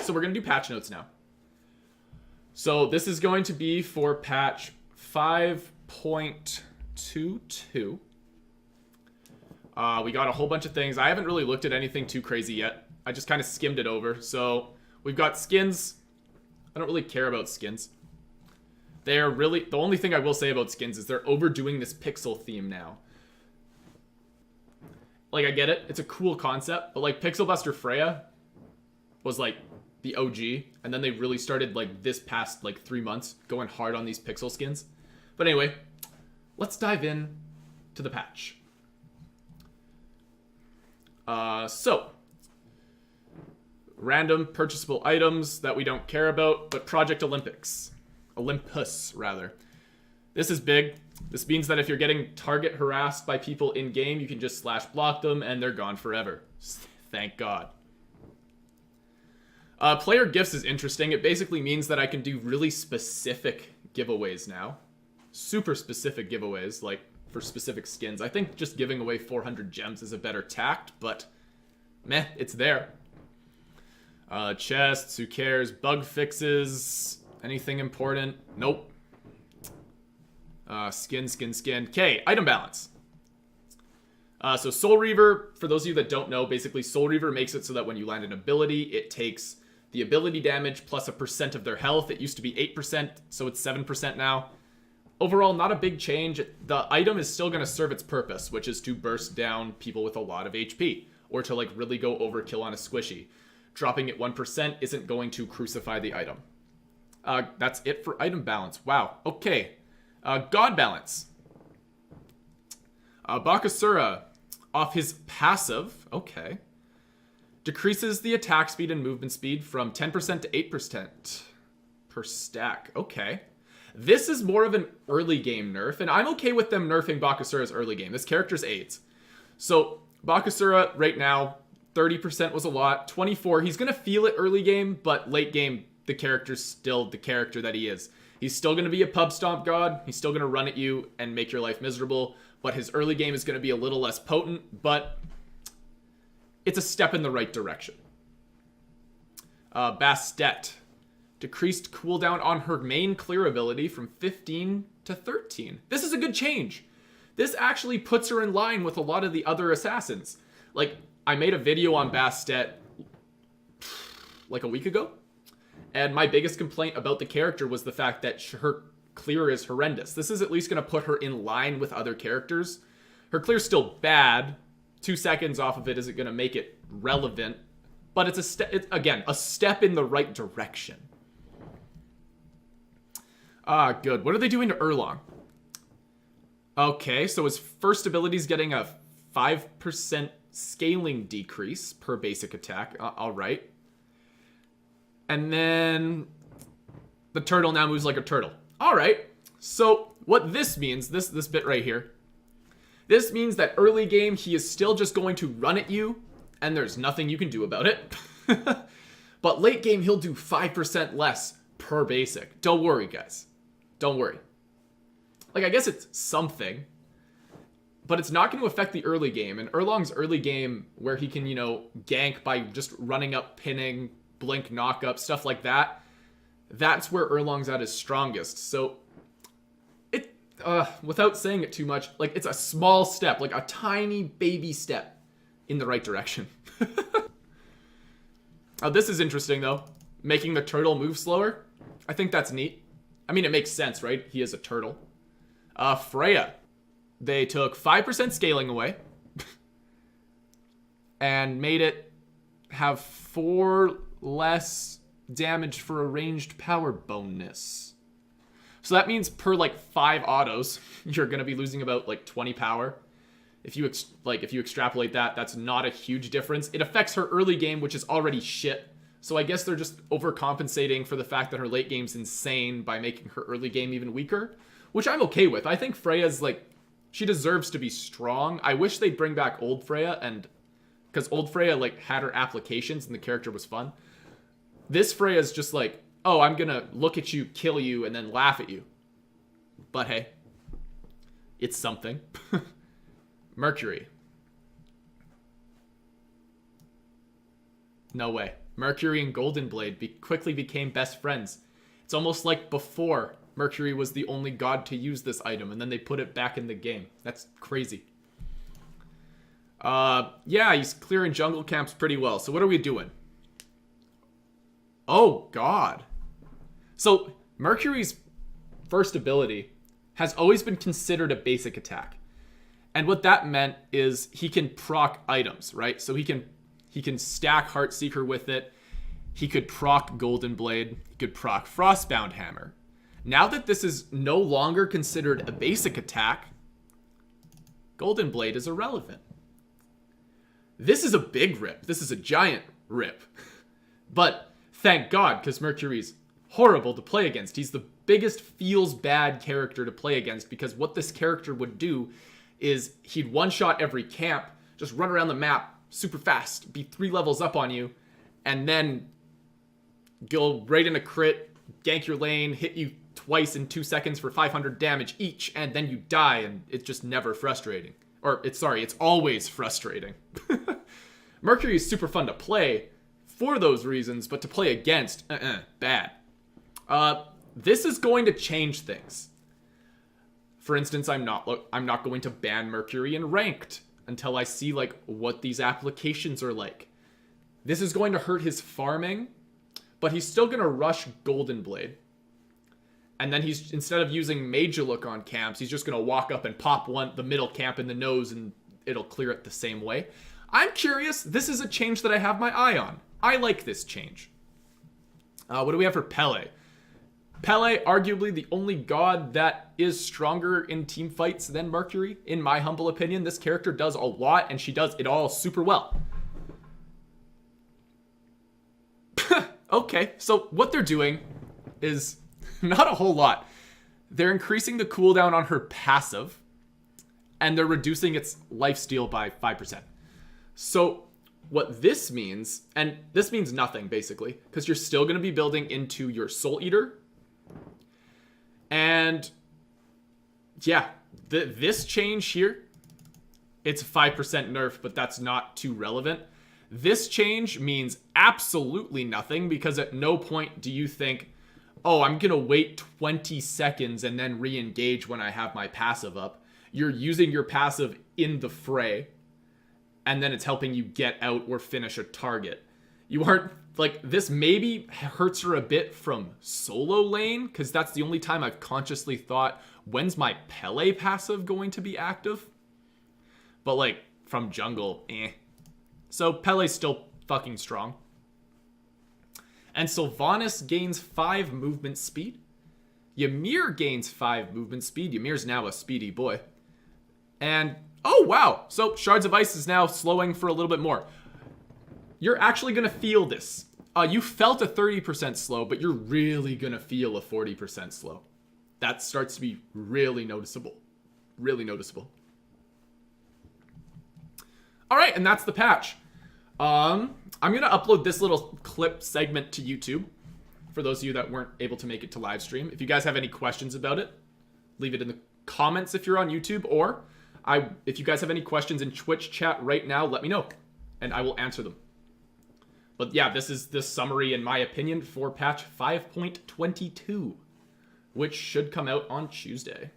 so we're going to do patch notes now. So this is going to be for patch 5.22. We got a whole bunch of things. I haven't really looked at anything too crazy yet. I just kind of skimmed it over. So we've got skins. I don't really care about skins. They're really... The only thing I will say about skins is they're overdoing this pixel theme now. Like, I get it. It's a cool concept. But, like, Pixel Buster Freya was, like, the OG. And then they really started, like, this past, like, 3 months going hard on these pixel skins. But anyway, let's dive in to the patch. So, random purchasable items that we don't care about, but Project Olympus, rather. This is big. This means that if you're getting target harassed by people in-game, you can just slash block them and they're gone forever. Thank God. Player gifts is interesting. It basically means that I can do really specific giveaways now. Super specific giveaways, like for specific skins. I think just giving away 400 gems is a better tact, but meh, it's there. Chests, who cares? Bug fixes, anything important? Nope. Skin. Okay, item balance. So Soul Reaver, for those of you that don't know, basically Soul Reaver makes it so that when you land an ability, it takes the ability damage plus a % of their health. It used to be 8%, so it's 7% now. Overall, not a big change. The item is still going to serve its purpose, which is to burst down people with a lot of HP, or to like really go overkill on a squishy. Dropping it 1% isn't going to crucify the item. That's it for item balance. Wow. Okay. God balance. Bakasura, off his passive, okay, decreases the attack speed and movement speed from 10% to 8% per stack. Okay. This is more of an early game nerf, and I'm okay with them nerfing Bakasura's early game. This character's AIDS. So, Bakasura, right now, 30% was a lot. 24, he's going to feel it early game, but late game, the character's still the character that he is. He's still going to be a pub stomp god. He's still going to run at you and make your life miserable, but his early game is going to be a little less potent, but it's a step in the right direction. Bastet. Decreased cooldown on her main clear ability from 15 to 13. This is a good change. This actually puts her in line with a lot of the other assassins. Like, I made a video on Bastet like a week ago, and my biggest complaint about the character was the fact that her clear is horrendous. This is at least going to put her in line with other characters. Her clear's still bad. 2 seconds off of it isn't going to make it relevant, but it's a step. Again, a step in the right direction. Good. What are they doing to Erlong? Okay, so his first ability is getting a 5% scaling decrease per basic attack. All right. And then the turtle now moves like a turtle. All right. So what this means, this bit right here, this means that early game he is still just going to run at you, and there's nothing you can do about it. But late game he'll do 5% less per basic. Don't worry, guys. Don't worry. Like, I guess it's something, but it's not going to affect the early game. And Erlong's early game, where he can, you know, gank by just running up, pinning, blink, knock up, stuff like that, that's where Erlong's at his strongest. So, without saying it too much, like, it's a small step, like a tiny baby step in the right direction. This is interesting, though. Making the turtle move slower. I think that's neat. I mean, it makes sense, right? He is a turtle. Freya. They took 5% scaling away and made it have 4 less damage for a ranged power bonus. So that means per like 5 autos, you're going to be losing about like 20 power. If you extrapolate that, that's not a huge difference. It affects her early game, which is already shit. So I guess they're just overcompensating for the fact that her late game's insane by making her early game even weaker, which I'm okay with. I think Freya's like, she deserves to be strong. I wish they'd bring back old Freya, and because old Freya like had her applications and the character was fun. This Freya's just like, oh, I'm gonna look at you, kill you, and then laugh at you. But hey, it's something. Mercury. No way. Mercury and Golden Blade quickly became best friends. It's almost like before Mercury was the only god to use this item, and then they put it back in the game. That's crazy. Yeah, he's clearing jungle camps pretty well. So what are we doing? Oh, God. So Mercury's first ability has always been considered a basic attack. And what that meant is he can proc items, right? So he can stack Heartseeker with it. He could proc Golden Blade. He could proc Frostbound Hammer. Now that this is no longer considered a basic attack, Golden Blade is irrelevant. This is a big rip. This is a giant rip. But thank God, because Mercury's horrible to play against. He's the biggest feels bad character to play against, because what this character would do is he'd one-shot every camp, just run around the map super fast, be 3 levels up on you, and then go right in a crit, gank your lane, hit you twice in 2 seconds for 500 damage each, and then you die, and it's just never frustrating. Or, it's always frustrating. Mercury is super fun to play for those reasons, but to play against, bad. This is going to change things. For instance, I'm not going to ban Mercury in ranked until I see like what these applications are like. This is going to hurt his farming, but he's still going to rush Golden Blade. And then he's, instead of using Major Look on camps, he's just going to walk up and pop the middle camp in the nose, and it'll clear it the same way. I'm curious. This is a change that I have my eye on. I like this change. What do we have for Pele? Pele, arguably the only god that is stronger in team fights than Mercury, in my humble opinion. This character does a lot, and she does it all super well. Okay, so what they're doing is not a whole lot. They're increasing the cooldown on her passive, and they're reducing its lifesteal by 5%. So what this means, and this means nothing basically, because you're still going to be building into your Soul Eater. And yeah, this change here, it's 5% nerf, but that's not too relevant. This change means absolutely nothing, because at no point do you think, oh, I'm going to wait 20 seconds and then re-engage when I have my passive up. You're using your passive in the fray, and then it's helping you get out or finish a target. You aren't, like, this maybe hurts her a bit from solo lane, because that's the only time I've consciously thought, when's my Pele passive going to be active? But, like, from jungle, So Pele's still fucking strong. And Sylvanas gains 5 movement speed. Ymir gains 5 movement speed. Ymir's now a speedy boy. And, oh wow, so Shards of Ice is now slowing for a little bit more. You're actually going to feel this. You felt a 30% slow, but you're really going to feel a 40% slow. That starts to be really noticeable. Really noticeable. All right, and that's the patch. I'm going to upload this little clip segment to YouTube for those of you that weren't able to make it to live stream. If you guys have any questions about it, leave it in the comments if you're on YouTube, or if you guys have any questions in Twitch chat right now, let me know, and I will answer them. But yeah, this is the summary, in my opinion, for patch 5.22, which should come out on Tuesday.